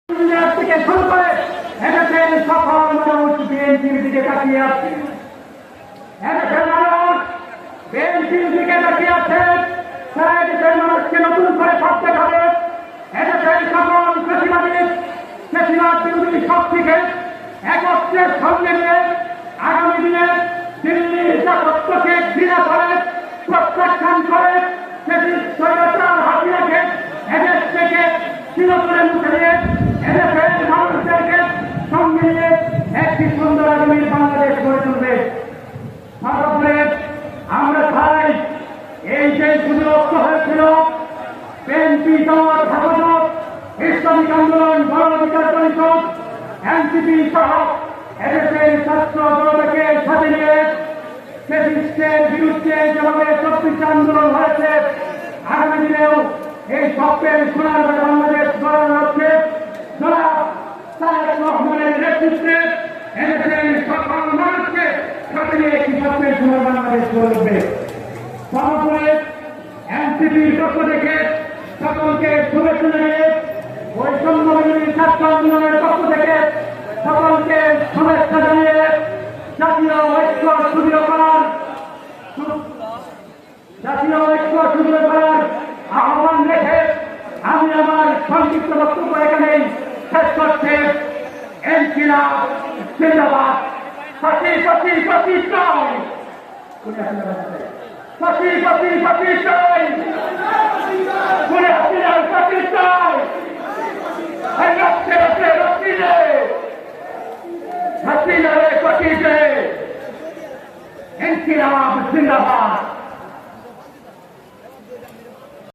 থেকে শুরু করে এদেশের সকল মানুষ বিএনপির দিকে তাকিয়ে আছে। এদেশের মানুষ বিএনপির দিকে তাকিয়ে আছে। তারা এদেশের মানুষকে নতুন করে ভাবতে হবে। এদেশের সকল বেশিরভাগ বিরোধী শক্তিকে একত্রের সঙ্গে নিয়ে আগামী দিনে দিল্লির জাতত্বকে ঘৃণা করে প্রত্যাখ্যান করে হাতিয়াকে এদেশ থেকে চিরতরে মুছে দিয়ে এদেশের মানুষদেরকে সঙ্গে নিয়ে একটি সুন্দর আগামী বাংলাদেশ গড়ে তুলবে। সর্বোপরি আমরা চাই এই যে সুবিরক্ত হয়েছিল বিএনপি দল হেফাজত ইসলামিক আন্দোলন গণ অধিকার পরিষদ এনসিপি সহ এদেশের ছাত্র দলকে সাথে নিয়ে ফ্যাসিস্টের বিরুদ্ধে যেভাবে 24 আন্দোলন হয়েছে আগামী দিনেও এই স্বপ্নের সোনার বাংলাদেশ গড়ানো হচ্ছে। জনাব তারেক রহমানের নেতৃত্বে এদেশের সকল মানুষকে সাথে নিয়ে একটি স্বপ্নের সোনার বাংলাদেশ গড়ে উঠবে। সর্বোপরি এনসিপির পক্ষ থেকে সকলকে শুভেচ্ছা জানিয়ে বৈষম্য বিরোধী ছাত্র আন্দোলনের পক্ষ থেকে সকলকে শুভেচ্ছা জানিয়ে জাতীয় ঐক্য সুদৃঢ় করার আহ্বান রেখে আমি আমার সংক্ষিপ্ত বক্তব্য এখানেই শেষ করছি। ইনকিলাব জিন্দাবাদ। ফাঁসি ফাঁসি ফাঁসি চাই, ফাঁসি ফাঁসি ফাঁসি চাই, খুনে হাসিনার ফাঁসি চাই, রক্তে রক্তে রক্তি দে, হাসিনারে ফাঁসি দে। ইনকিলাব জিন্দাবাদ।